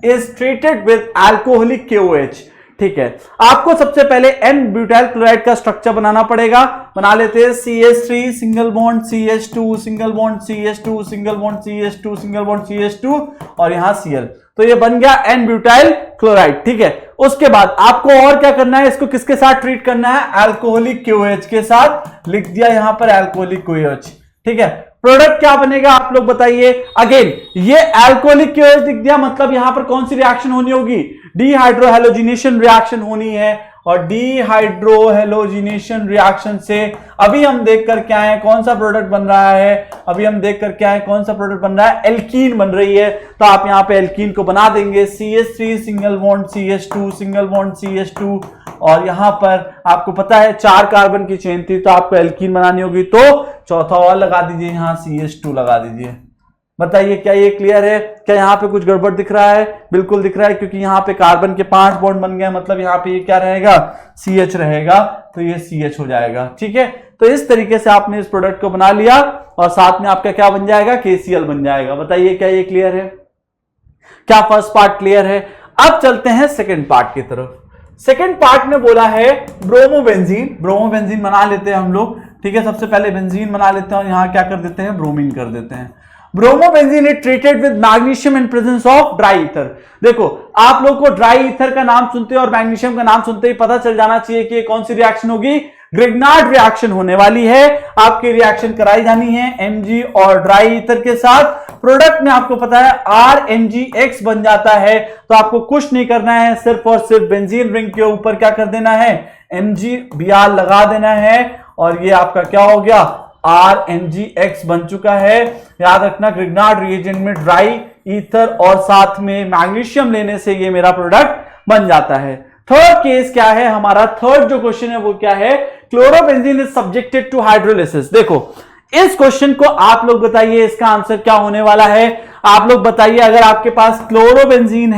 is treated with alcoholic KOH। ठीक है, आपको सबसे पहले N-ब्यूटाइल क्लोराइड का स्ट्रक्चर बनाना पड़ेगा। बना लेते हैं, CH3 single bond CH2 single bond CH2 single bond CH2 single bond CH2 और यहां Cl। तो ये बन गया N-ब्यूटाइल क्लोराइड। ठीक है, उसके बाद आपको और क्या करना है, इसको किसके साथ ट्रीट करना है, अल्कोहलिक KOH के साथ। लिख दिया यहां पर अल्कोहलिक KOH। ठीक है, प्रोडक्ट क्या बनेगा आप लोग बताइए। अगेन ये अल्कोहलिक KOH लिख दिया, मतलब यहां पर कौन सी रिएक्शन होनी होगी, डिहाइड्रोहेलोजिनेशन रिएक्शन होनी है। और डिहाइड्रोहेलोजिनेशन रिएक्शन से अभी हम देख कर क्या है, कौन सा प्रोडक्ट बन रहा है, अभी हम देख कर क्या है, कौन सा प्रोडक्ट बन रहा है, एल्कीन बन रही है। तो आप यहां पे एल्कीन को बना देंगे, CH3 single bond CH2 single bond CH2, और यहां पर आपको पता है 4 कार्बन की चेन थी, तो आपको एल्कीन बनानी होगी, तो चौथा और लगा दीजिए, यहां CH2 लगा दीजिए। बताइए क्या ये क्लियर है? क्या यहां पे कुछ गड़बड़ दिख रहा है? बिल्कुल दिख रहा है, क्योंकि यहां पे कार्बन के 5 बॉन्ड बन गए, मतलब यहां पे ये क्या रहेगा, CH रहेगा, तो ये CH हो जाएगा। ठीक है, तो इस तरीके से आपने इस प्रोडक्ट को बना लिया, और साथ में आपका क्या बन जाएगा, KCl बन जाएगा। बताइए क्या ये क्लियर है? क्या फर्स्ट पार्ट क्लियर है? अब चलते हैं सेकेंड पार्ट की तरफ। सेकेंड पार्ट में बोला है ब्रोमोबेंजीन। ब्रोमोबेंजीन बना लेते हैं हम लोग। ठीक है, सबसे पहले बेंजीन बना लेते हैं, और यहां क्या कर देते हैं, ब्रोमीन कर देते हैं। Bromobenzene is treated with magnesium in presence of dry ether. देखो, आप लोग को ड्राई ईथर का नाम सुनते और मैग्नीशियम का नाम सुनते ही पता चल जाना चाहिए कि कौन सी रिएक्शन होगी, ग्रिग्नार्ड रिएक्शन होने वाली है। आपकी रिएक्शन कराई जानी है Mg और ड्राई ईथर के साथ। प्रोडक्ट में आपको पता है RNGX बन जाता है, तो आपको कुछ नहीं करना है, सिर्फ और सिर्फ बेंजीन रिंग के ऊपर क्या कर देना है, MgBr लगा देना है, और ये आपका क्या हो गया, RNGX बन चुका है। याद रखना, ग्रिग्नार्ड रिएजेंट में ड्राई ईथर और साथ में मैग्नीशियम लेने से ये मेरा प्रोडक्ट बन जाता है। थर्ड केस क्या है हमारा, थर्ड जो क्वेश्चन है वो क्या है, chlorobenzene is subjected to hydrolysis. देखो, इस क्वेश्चन को आप लोग बताइए इसका आंसर क्या होने वाला है। आप लोग बताइए, अगर आपके पास क्लोरोबेंजीन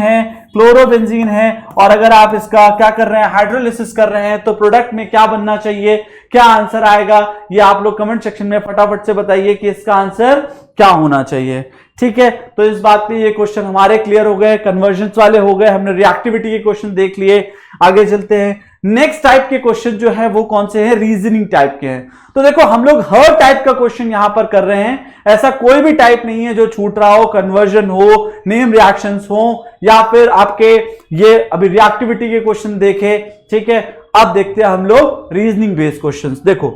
है और अगर आप इसका क्या कर रहे हैं, हाइड्रोलिसिस कर रहे हैं, तो प्रोडक्ट में क्या बनना चाहिए, क्या आंसर आएगा, ये आप लोग कमेंट सेक्शन में फटाफट से बताइए कि इसका आंसर क्या होना चाहिए। ठीक है, तो इस बात पे ये क्वेश्चन हमारे क्लियर हो गए, कन्वर्जन्स वाले हो गए, हमने रिएक्टिविटी के क्वेश्चन देख लिए। आगे चलते हैं, नेक्स्ट टाइप के क्वेश्चन जो है वो कौन से हैं, रीजनिंग टाइप के हैं। तो देखो, हम लोग हर टाइप का क्वेश्चन यहां पर कर रहे हैं, ऐसा कोई भी टाइप नहीं है जो छूट रहा हो, कन्वर्जन हो, नेम रिएक्शंस हो, या फिर आपके ये अभी रिएक्टिविटी के क्वेश्चन देखे। ठीक है, अब देखते हैं हम लोग रीजनिंग बेस्ड क्वेश्चंस। देखो,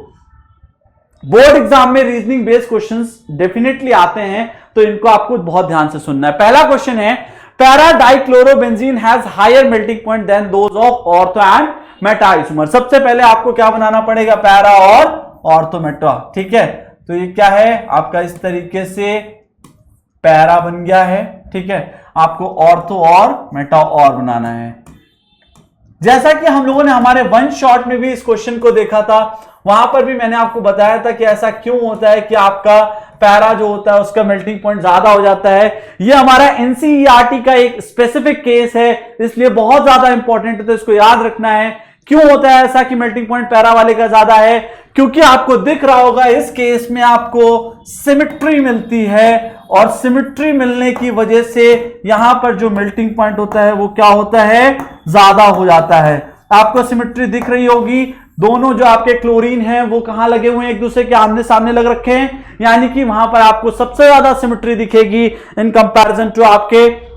बोर्ड एग्जाम में रीजनिंग बेस्ड क्वेश्चंस डेफिनेटली आते हैं, तो इनको आपको बहुत ध्यान से सुनना है। पहला क्वेश्चन है, para dichlorobenzene has higher melting point than those of ortho and meta isomer. सबसे पहले आपको क्या बनाना पड़ेगा, पैरा और ऑर्थो मेटा। ठीक है, तो ये क्या है आपका, इस तरीके से पैरा बन गया है। ठीक है, आपको ऑर्थो और मेटा और बनाना है। जैसा कि हम लोगों ने हमारे वन शॉट में भी इस क्वेश्चन को देखा था, वहां पर भी मैंने आपको बताया था कि ऐसा क्यों होता है कि आपका पैरा जो होता है उसका मेल्टिंग पॉइंट ज्यादा हो जाता है। ये हमारा एनसीईआरटी का एक स्पेसिफिक केस है, इसलिए बहुत ज्यादा इंपॉर्टेंट है, तो इसको याद रखना है। क्यों होता है ऐसा कि मेल्टिंग पॉइंट पैरा वाले का ज्यादा है, क्योंकि आपको दिख रहा होगा इस केस में आपको सिमेट्री मिलती है, और सिमेट्री मिलने की वजह से यहां पर जो मेल्टिंग पॉइंट होता है वो क्या होता है, ज्यादा हो जाता है। आपको सिमेट्री दिख रही होगी, दोनों जो आपके क्लोरीन हैं वो कहां लगे हुए हैं, एक दूसरे के आमने सामने लग रखे हैं, यानी कि वहां पर आपको सबसे ज्यादा सिमेट्री दिखेगी इन कंपैरिजन टू आपके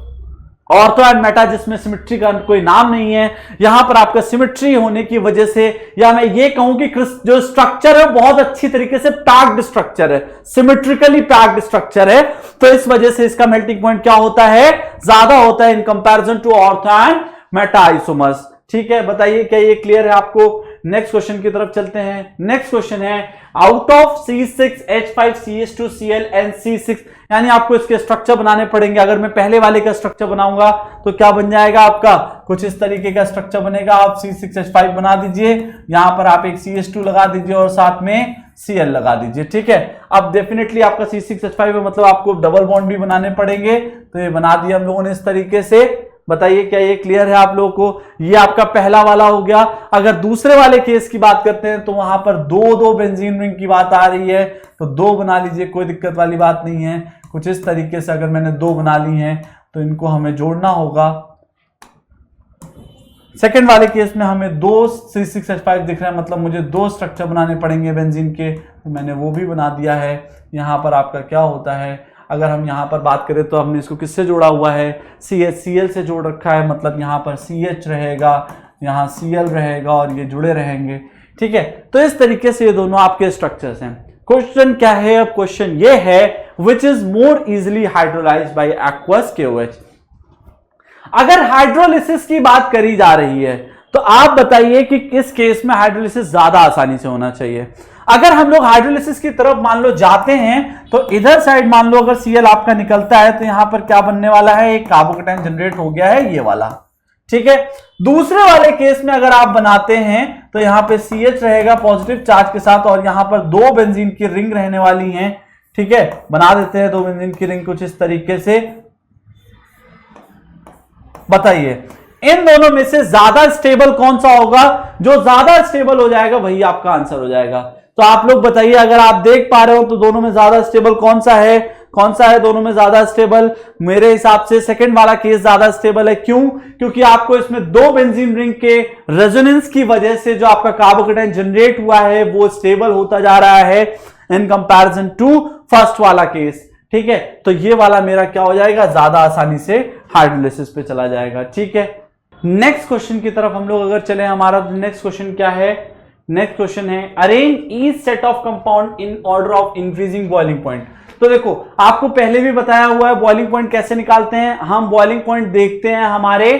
ऑर्थो एंड मेटा जिसमें सिमेट्री का कोई नाम नहीं है, यहां पर आपका सिमेट्री होने की वजह से, या मैं ये कहूं कि जो स्ट्रक्चर है बहुत अच्छी तरीके से पैक्ड स्ट्रक्चर है, सिमेट्रिकली पैक्ड स्ट्रक्चर है, तो इस वजह से इसका मेल्टिंग पॉइंट क्या होता है, ज्यादा होता है in comparison to ortho and meta isomers. ठीक है, बताइए क्या ये क्लियर है आपको? नेक्स्ट क्वेश्चन की तरफ चलते हैं। नेक्स्ट क्वेश्चन है out of C6H5CH2Cl and C6, यानी आपको इसके स्ट्रक्चर बनाने पड़ेंगे। अगर मैं पहले वाले का स्ट्रक्चर बनाऊंगा तो क्या बन जाएगा आपका, कुछ इस तरीके का स्ट्रक्चर बनेगा। आप C6H5 बना दीजिए, यहां पर आप एक CH2 लगा दीजिए और साथ में Cl लगा दीजिए। ठीक है, अब डेफिनेटली आपका C6H5 है, मतलब आपको डबल बॉन्ड भी बनाने पड़ेंगे, तो ये बना दिया हम लोगों ने इस तरीके से। बताइए क्या ये क्लियर है आप लोगों को? ये आपका पहला वाला हो गया। अगर दूसरे वाले केस की बात करते हैं तो वहां पर दो बेंजीन रिंग की बात आ रही है, तो दो बना लीजिए, कोई दिक्कत वाली बात नहीं है। कुछ इस तरीके से अगर मैंने दो बना ली हैं तो इनको हमें जोड़ना होगा। सेकेंड वाले केस में हमें दो C6H5 दिख रहा है, मतलब मुझे दो स्ट्रक्चर बनाने पड़ेंगे बेंजीन के, तो मैंने वो भी बना दिया है। यहां पर आपका क्या होता है, अगर हम यहां पर बात करें तो हमने इसको किससे जोड़ा हुआ है, CHCl से जोड़ रखा है, मतलब यहां पर CH रहेगा, यहां Cl रहेगा और ये जुड़े रहेंगे। ठीक है, तो इस तरीके से ये दोनों आपके स्ट्रक्चर्स हैं। क्वेश्चन क्या है अब? क्वेश्चन ये है which is more easily hydrolysed bye aqueous KOH। अगर हाइड्रोलिसिस की बात करी जा रही है तो आप बताइए कि किस केस में हाइड्रोलिसिस ज्यादा आसानी से होना चाहिए। अगर हम लोग हाइड्रोलिसिस की तरफ मान लो जाते हैं तो इधर साइड मान लो अगर Cl आपका निकलता है तो यहां पर क्या बनने वाला है, एक कार्बोकेटायन जनरेट हो गया है, ये वाला। ठीक है, दूसरे वाले केस में अगर आप बनाते हैं तो यहां पे CH रहेगा पॉजिटिव चार्ज के साथ और यहां पर दो बेंजीन की रिंग रहने वाली हैं। ठीक है, बना देते हैं दो बेंजीन की रिंग कुछ इस तरीके से। बताइए इन दोनों में से ज्यादा स्टेबल कौन सा होगा? जो ज्यादा स्टेबल हो जाएगा वही आपका आंसर हो जाएगा। तो आप लोग बताइए, अगर आप देख पा रहे हो तो दोनों में ज्यादा स्टेबल कौन सा है? कौन सा है दोनों में ज्यादा स्टेबल? मेरे हिसाब से सेकंड वाला केस ज्यादा स्टेबल है। क्यों? क्योंकि आपको इसमें दो बेंजीन रिंग के रेजोनेंस की वजह से जो आपका कार्बोकेटायन जनरेट हुआ है वो स्टेबल होता जा रहा है इन कंपैरिजन टू फर्स्ट वाला केस। ठीक है, तो ये वाला मेरा क्या हो जाएगा, ज्यादा आसानी से हाइड्रोलिसिस पे चला जाएगा। ठीक है, नेक्स्ट क्वेश्चन की तरफ हम लोग अगर चले, हमारा नेक्स्ट क्वेश्चन क्या है? नेक्स्ट क्वेश्चन है arrange each set of compound in order of increasing boiling point. तो देखो, आपको पहले भी बताया हुआ है बॉइलिंग पॉइंट कैसे निकालते हैं। हम बॉइलिंग पॉइंट देखते हैं हमारे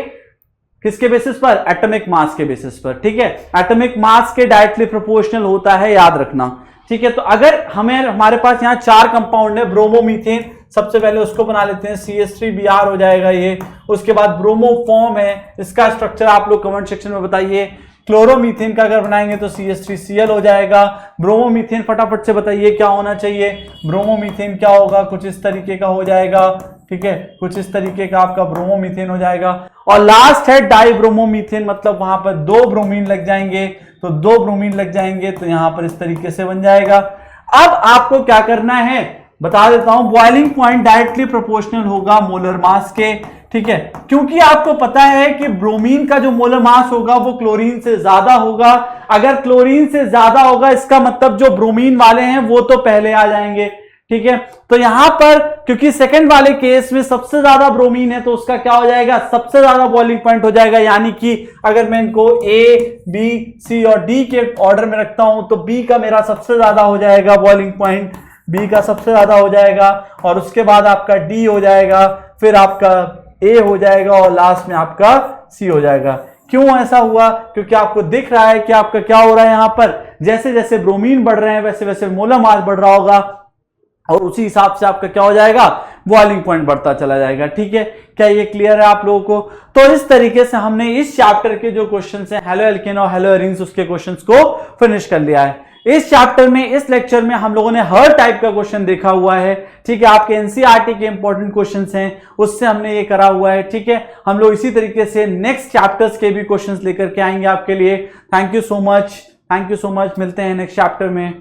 किसके बेसिस पर, एटॉमिक मास के बेसिस पर। ठीक है, एटॉमिक मास के डायरेक्टली प्रोपोर्शनल होता है, याद रखना। ठीक है, तो अगर हमारे पास यहाँ चार कंपाउंड है, ब्रोमोमीथेन, सबसे पहले उसको बना लेते हैं, CH3Br हो जाएगा ये। उसके बाद ब्रोमोफॉर्म है, इसका स्ट्रक्चर आप लोग कमेंट सेक्शन में बताइए। क्लोरोमीथेन का अगर बनाएंगे तो CH3Cl हो जाएगा। ब्रोमोमीथेन फटाफट से बताइए क्या होना चाहिए, ब्रोमोमीथेन क्या होगा, कुछ इस तरीके का हो जाएगा। ठीक है, कुछ इस तरीके का आपका ब्रोमोमीथेन हो जाएगा। और लास्ट है डाई ब्रोमोमीथेन, मतलब वहां पर दो ब्रोमीन लग जाएंगे, तो दो ब्रोमीन लग जाएंगे तो यहां पर इस तरीके से बन जाएगा। अब आपको क्या करना है बता देता हूं, बॉइलिंग पॉइंट डायरेक्टली प्रोपोर्शनल होगा मोलर मास के। ठीक है, क्योंकि आपको पता है कि ब्रोमीन का जो मोलर मास होगा वो क्लोरीन से ज्यादा होगा। अगर क्लोरीन से ज्यादा होगा इसका मतलब जो ब्रोमीन वाले हैं वो तो पहले आ जाएंगे। ठीक है, तो यहां पर क्योंकि सेकंड वाले केस में सबसे ज्यादा ब्रोमीन है तो उसका क्या हो जाएगा, सबसे ज्यादा बॉइलिंग पॉइंट हो जाएगा। यानी कि अगर मैं इनको A, B, C और D के ऑर्डर में रखता हूं तो B का मेरा सबसे ज्यादा हो जाएगा बॉइलिंग पॉइंट, B का सबसे ज्यादा हो जाएगा और उसके बाद आपका D हो जाएगा, फिर आपका A हो जाएगा और लास्ट में आपका C हो जाएगा। क्यों ऐसा हुआ? क्योंकि आपको दिख रहा है कि आपका क्या हो रहा है, यहां पर जैसे जैसे ब्रोमीन बढ़ रहे हैं वैसे वैसे मोलर मास बढ़ रहा होगा और उसी हिसाब से आपका क्या हो जाएगा, बॉइलिंग पॉइंट बढ़ता चला जाएगा। ठीक है, क्या ये क्लियर है आप लोगों को? तो इस तरीके से हमने इस चैप्टर के जो क्वेश्चंस हैं हेलो एल्केन और हेलो एरीन्स उसके क्वेश्चंस को फिनिश कर लिया है। इस चैप्टर में, इस लेक्चर में हम लोगों ने हर टाइप का क्वेश्चन देखा हुआ है। ठीक है, आपके एनसीईआरटी के इंपॉर्टेंट क्वेश्चंस हैं उससे हमने ये करा हुआ है। ठीक है, हम लोग इसी तरीके से नेक्स्ट चैप्टर्स के भी क्वेश्चंस लेकर के आएंगे आपके लिए। थैंक यू सो मच, मिलते हैं नेक्स्ट चैप्टर में।